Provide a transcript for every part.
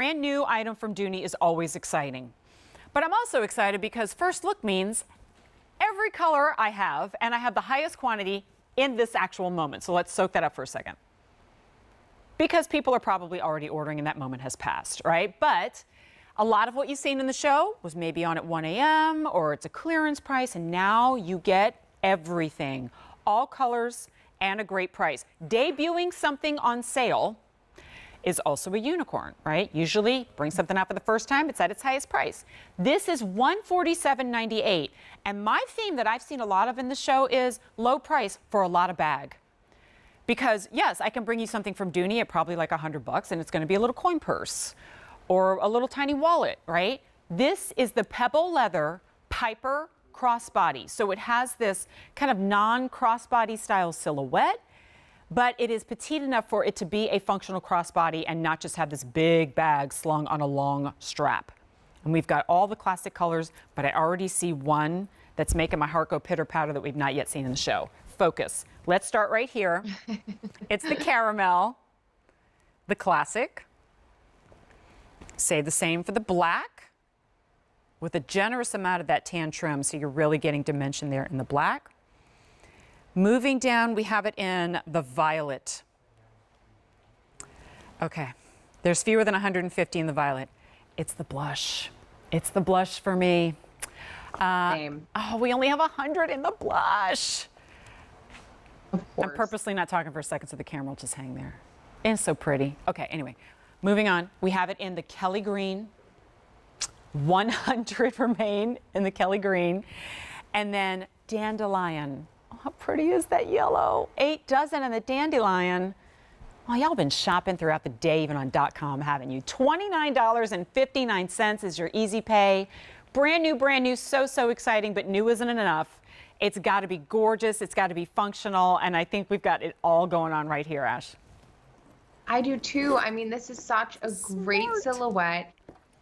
brand new item from Dooney is always exciting. But I'm also excited because first look means every color I have, and I have the highest quantity in this actual moment. So let's soak that up for a second. Because people are probably already ordering and that moment has passed, right? But a lot of what you've seen in the show was maybe on at 1 a.m. or it's a clearance price, and now you get everything, all colors and a great price. Debuting something on sale is also a unicorn, right? Usually bring something out for the first time, it's at its highest price. This is $147.98. And my theme that I've seen a lot of in the show is low price for a lot of bag. Because yes, I can bring you something from Dooney at probably like $100 and it's gonna be a little coin purse or a little tiny wallet, right? This is the Pebble Leather Piper Crossbody. So it has this kind of non-crossbody style silhouette, but it is petite enough for it to be a functional crossbody and not just have this big bag slung on a long strap. And we've got all the classic colors, but I already see one that's making my heart go pitter-patter that we've not yet seen in the show. Focus. Let's start right here. It's the caramel, the classic. Say the same for the black, with a generous amount of that tan trim, so you're really getting dimension there in the black. Moving down, we have it in the violet. Okay, there's fewer than 150 in the violet. It's the blush. It's the blush for me. Same. Oh, we only have 100 in the blush. Of course. I'm purposely not talking for a second so the camera will just hang there. It's so pretty. Okay, anyway, moving on. We have it in the Kelly Green. 100 remain in the Kelly Green. And then Dandelion. Oh, how pretty is that yellow? 8 dozen in the Dandelion. Oh, y'all been shopping throughout the day, even on .com, haven't you? $29.59 is your easy pay. Brand new, so exciting, but new isn't enough. It's got to be gorgeous, it's got to be functional, and I think we've got it all going on right here, Ash. I do too. I mean, this is such a great silhouette,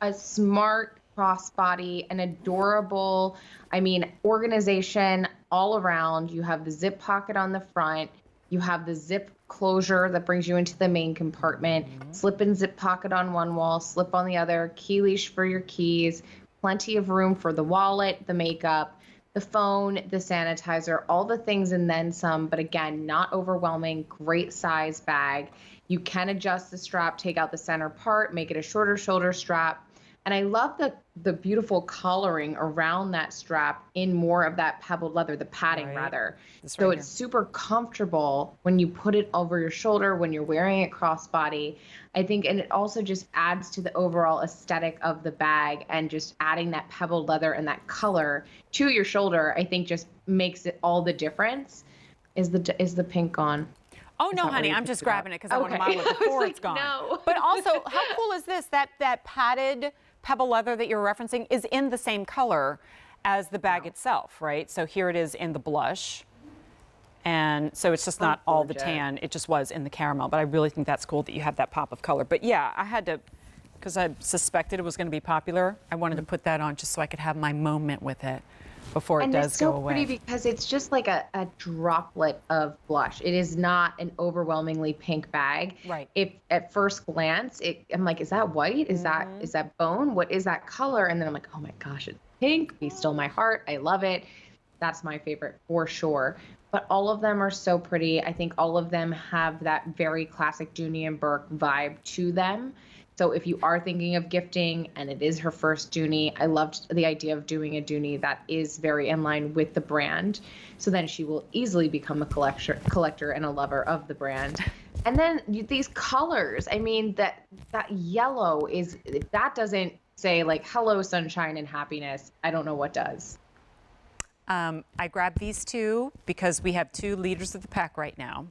a smart crossbody, an adorable, I mean, organization all around. You have the zip pocket on the front, you have the zip closure that brings you into the main compartment, slip and zip pocket on one wall, slip on the other, key leash for your keys, plenty of room for the wallet, the makeup, the phone, the sanitizer, all the things and then some, but again, not overwhelming, great size bag. You can adjust the strap, take out the center part, make it a shorter shoulder strap. And I love the beautiful coloring around that strap in more of that pebbled leather, the padding rather. So it's super comfortable when you put it over your shoulder, when you're wearing it crossbody. I think, and it also just adds to the overall aesthetic of the bag, and just adding that pebbled leather and that color to your shoulder, I think just makes it all the difference. Is the pink gone? Oh, no, honey, I'm just grabbing it because I want to model it before it's gone. No. But also, how cool is this? That padded pebble leather that you're referencing is in the same color as the bag itself, right? So here it is in the blush. And so it's just not all the tan. It just was in the caramel. But I really think that's cool that you have that pop of color. But yeah, I had to, because I suspected it was going to be popular, I wanted to put that on just so I could have my moment with it before it does go away. And it's so pretty because it's just like a droplet of blush. It is not an overwhelmingly pink bag. Right. If at first glance, I'm like, is that white? Is that bone? What is that color? And then I'm like, oh my gosh, it's pink. Be Still My Heart. I love it. That's my favorite for sure. But all of them are so pretty. I think all of them have that very classic Dooney and Bourke vibe to them. So if you are thinking of gifting and it is her first Dooney, I loved the idea of doing a Dooney that is very in line with the brand. So then she will easily become a collector and a lover of the brand. And then these colors, I mean, that yellow is, if that doesn't say like, hello, sunshine and happiness, I don't know what does. I grabbed these two because we have two leaders of the pack right now,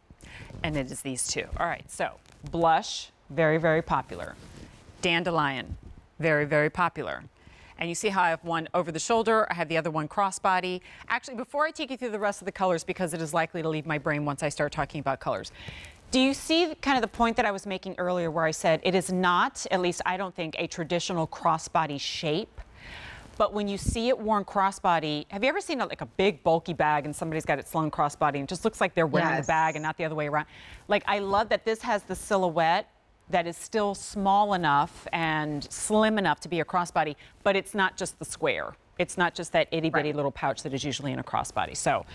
and it is these two. All right, so blush, very popular. Dandelion, very popular. And you see how I have one over the shoulder, I have the other one crossbody. Actually, before I take you through the rest of the colors, because it is likely to leave my brain once I start talking about colors, do you see kind of the point that I was making earlier where I said it is not, at least I don't think, a traditional crossbody shape? But when you see it worn crossbody, have you ever seen like a big bulky bag and somebody's got it slung crossbody and it just looks like they're wearing the bag and not the other way around? Like, I love that this has the silhouette that is still small enough and slim enough to be a crossbody, but it's not just the square. It's not just that itty bitty little pouch that is usually in a crossbody. So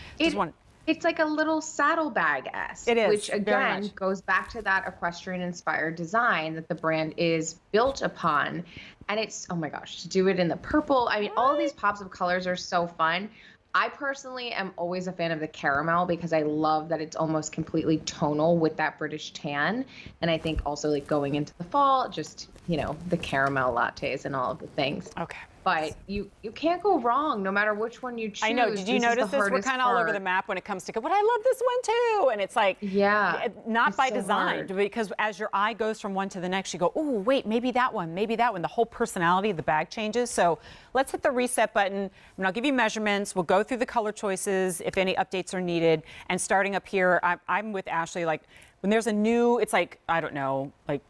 it's like a little saddlebag-esque. It is, which very again much. goes back to that equestrian inspired design that the brand is built upon. And it's, oh my gosh, to do it in the purple. I mean, all of these pops of colors are so fun. I personally am always a fan of the caramel because I love that it's almost completely tonal with that British tan. And I think also like going into the fall, just, you know, the caramel lattes and all of the things. Okay. But you can't go wrong no matter which one you choose. I know. Did you notice this? We're kind of all over the map when it comes to, but I love this one too. And it's like, yeah, not by so design, hard. because as your eye goes from one to the next, you go, oh, wait, maybe that one, maybe that one. The whole personality of the bag changes. So let's hit the reset button, and I'll give you measurements. We'll go through the color choices if any updates are needed. And starting up here, I'm with Ashley. Like when there's a new, it's like, I don't know, like,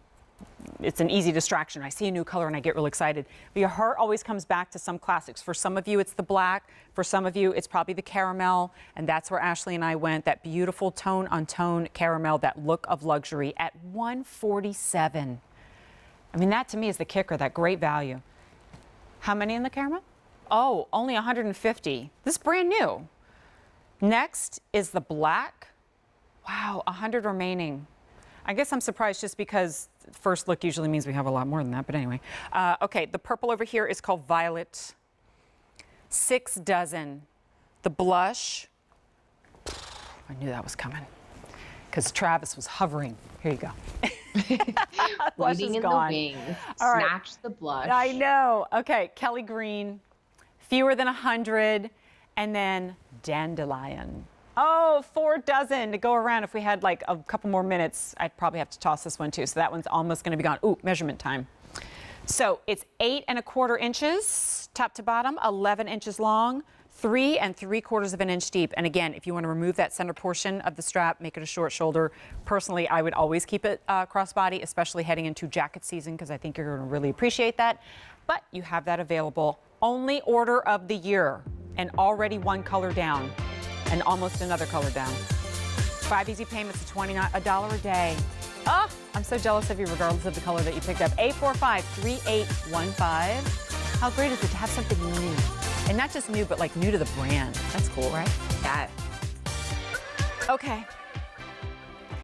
it's an easy distraction. I see a new color and I get really excited. But your heart always comes back to some classics. For some of you, it's the black. For some of you, it's probably the caramel. And that's where Ashley and I went. That beautiful tone on tone caramel, that look of luxury at $147. I mean, that to me is the kicker, that great value. How many in the caramel? Oh, only 150. This is brand new. Next is the black. Wow, 100 remaining. I guess I'm surprised just because first look usually means we have a lot more than that, but anyway. Okay, the purple over here is called Violet. 6 dozen. The blush, I knew that was coming because Travis was hovering. Here you go. Blush Waiting is in gone. the wings. All right. Snatch the blush. I know. Okay, Kelly Green, fewer than 100, and then Dandelion. Oh, 4 dozen to go around. If we had like a couple more minutes, I'd probably have to toss this one too. So that one's almost going to be gone. Ooh, measurement time. So it's 8 1/4 inches top to bottom, 11 inches long, 3 3/4 of an inch deep. And again, if you want to remove that center portion of the strap, make it a short shoulder. Personally, I would always keep it crossbody, especially heading into jacket season, because I think you're going to really appreciate that. But you have that available. Only order of the year, and already one color down. And almost another color down. 5 easy payments of $1 a day. Oh, I'm so jealous of you regardless of the color that you picked up. 845-3815. How great is it to have something new? And not just new, but like new to the brand. That's cool, right? Yeah. Okay.